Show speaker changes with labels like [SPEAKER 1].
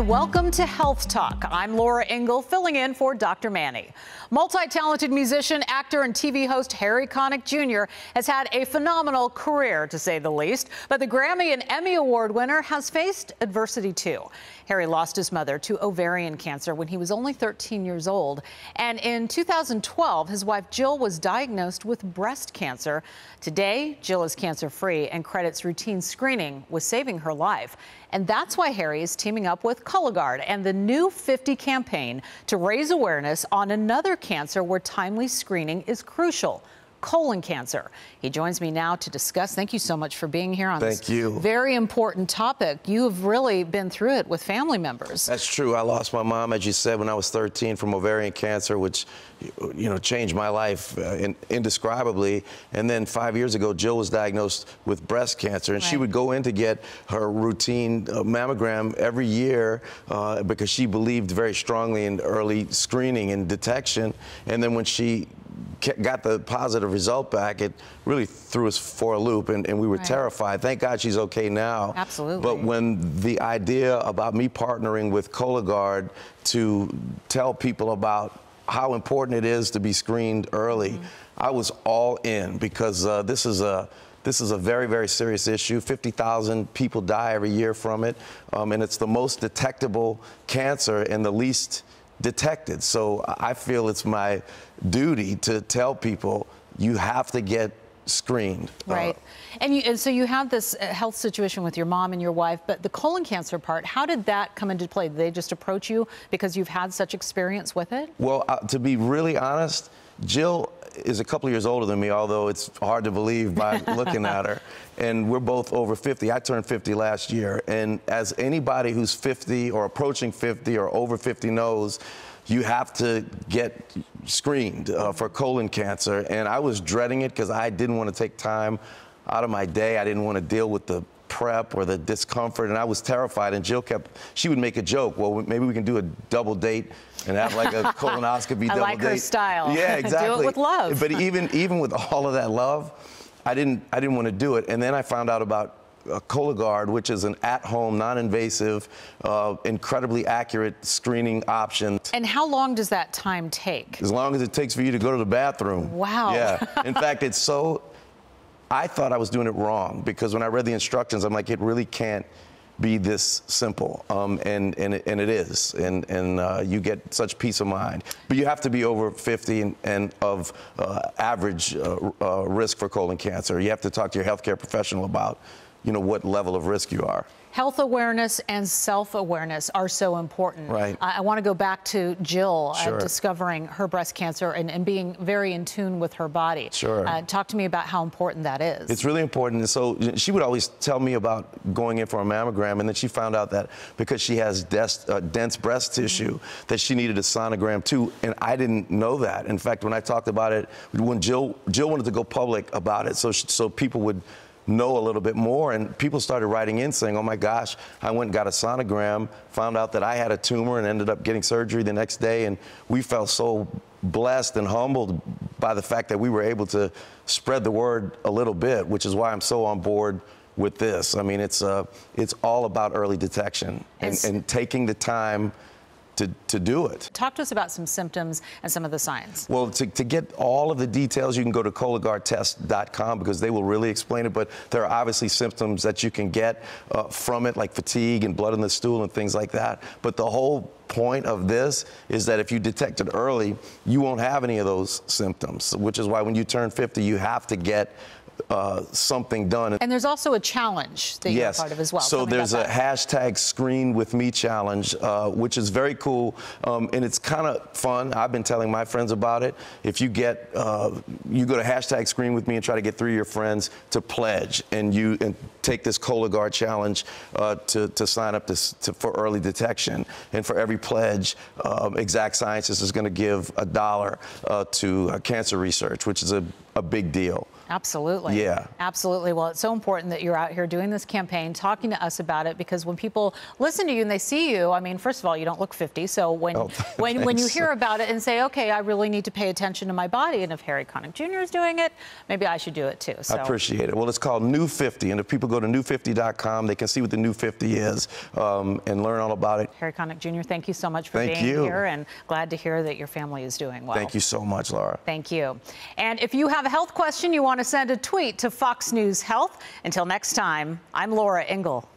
[SPEAKER 1] and welcome to Health Talk. I'm Laura Engel, filling in for Dr. Manny. Multi-talented musician, actor, and TV host Harry Connick Jr. has had a phenomenal career, to say the least, but the Grammy and Emmy Award winner has faced adversity too. Harry lost his mother to ovarian cancer when he was only 13 years old, and in 2012, his wife Jill was diagnosed with breast cancer. Today, Jill is cancer-free and credits routine screening with saving her life. And that's why Harry is teaming up with Cologuard and the New 50 campaign to raise awareness on another cancer where timely screening is crucial: colon cancer. He joins me now to discuss. Thank you so much for being here on this very important topic. You've really been through it with family members.
[SPEAKER 2] That's true. I lost my mom, as you said, when I was 13 from ovarian cancer, which, changed my life indescribably. And then 5 years ago, Jill was diagnosed with breast cancer, and she would go in to get her routine mammogram every year because she believed very strongly in early screening and detection. And then when she got the positive result back, it really threw us for a loop, and we were terrified. Thank God she's okay now.
[SPEAKER 1] Absolutely.
[SPEAKER 2] But when the idea about me partnering with Cologuard to tell people about how important it is to be screened early, I was all in, because this is a very, very serious issue. 50,000 people die every year from it, and it's the most detectable cancer and the least detected. So I feel it's my duty to tell people you have to get screened.
[SPEAKER 1] Right. And so you have this health situation with your mom and your wife, but the colon cancer part, how did that come into play? Did they just approach you because you've had such experience with it?
[SPEAKER 2] Well, to be really honest, Jill is a couple of years older than me, although it's hard to believe by looking at her. And we're both over 50. I turned 50 last year. And as anybody who's 50 or approaching 50 or over 50 knows, you have to get screened for colon cancer. And I was dreading it because I didn't want to take time out of my day. I didn't want to deal with the prep or the discomfort, and I was terrified. And Jill she would make a joke, well, maybe we can do a double date and have like a colonoscopy double date.
[SPEAKER 1] I like her style.
[SPEAKER 2] Yeah, exactly.
[SPEAKER 1] Do it with love.
[SPEAKER 2] But even with all of that love, I didn't want to do it. And then I found out about Cologuard, which is an at-home, non-invasive, incredibly accurate screening option.
[SPEAKER 1] And how long does that time take?
[SPEAKER 2] As long as it takes for you to go to the bathroom.
[SPEAKER 1] Wow. Yeah.
[SPEAKER 2] In fact, I thought I was doing it wrong, because when I read the instructions, I'm like, it really can't be this simple, and it is, and you get such peace of mind. But you have to be over 50 and of average risk for colon cancer. You have to talk to your healthcare professional about, what level of risk you are.
[SPEAKER 1] Health awareness and self-awareness are so important.
[SPEAKER 2] Right.
[SPEAKER 1] I want to go back to Jill discovering her breast cancer and being very in tune with her body.
[SPEAKER 2] Sure.
[SPEAKER 1] Talk to me about how important that is.
[SPEAKER 2] It's really important. And so she would always tell me about going in for a mammogram, and then she found out that because she has dense breast tissue, that she needed a sonogram too, and I didn't know that. In fact, when I talked about it, when Jill wanted to go public about it, so people would know a little bit more, and people started writing in saying, oh my gosh, I went and got a sonogram, found out that I had a tumor, and ended up getting surgery the next day. And we felt so blessed and humbled by the fact that we were able to spread the word a little bit, which is why I'm so on board with this. I mean, it's all about early detection and taking the time to do it.
[SPEAKER 1] Talk to us about some symptoms and some of the signs.
[SPEAKER 2] Well, to get all of the details, you can go to cologuardtest.com, because they will really explain it. But there are obviously symptoms that you can get from it, like fatigue and blood in the stool and things like that. But the whole point of this is that if you detect it early, you won't have any of those symptoms, which is why when you turn 50, you have to get something done.
[SPEAKER 1] And there's also a challenge that you're part of as well.
[SPEAKER 2] So there's a hashtag Screen With Me challenge, which is very cool, and it's kind of fun. I've been telling my friends about it. If you you go to hashtag Screen With Me and try to get 3 of your friends to pledge, and take this Cologuard challenge to sign up for early detection. And for every pledge, Exact Sciences is going to give $1 to cancer research, which is a big deal.
[SPEAKER 1] Absolutely.
[SPEAKER 2] Yeah.
[SPEAKER 1] Absolutely. Well, it's so important that you're out here doing this campaign, talking to us about it, because when people listen to you and they see you, I mean, first of all, you don't look 50. So when you hear about it and say, okay, I really need to pay attention to my body, and if Harry Connick Jr. is doing it, maybe I should do it too. So.
[SPEAKER 2] I appreciate it. Well, it's called New 50, and if people go to new50.com, they can see what the New 50 is and learn all about it.
[SPEAKER 1] Harry Connick Jr., thank you so much for being here, and glad to hear that your family is doing well.
[SPEAKER 2] Thank you so much, Laura.
[SPEAKER 1] Thank you. And if you have a health question, you want to send a tweet to Fox News Health. Until next time, I'm Laura Ingle.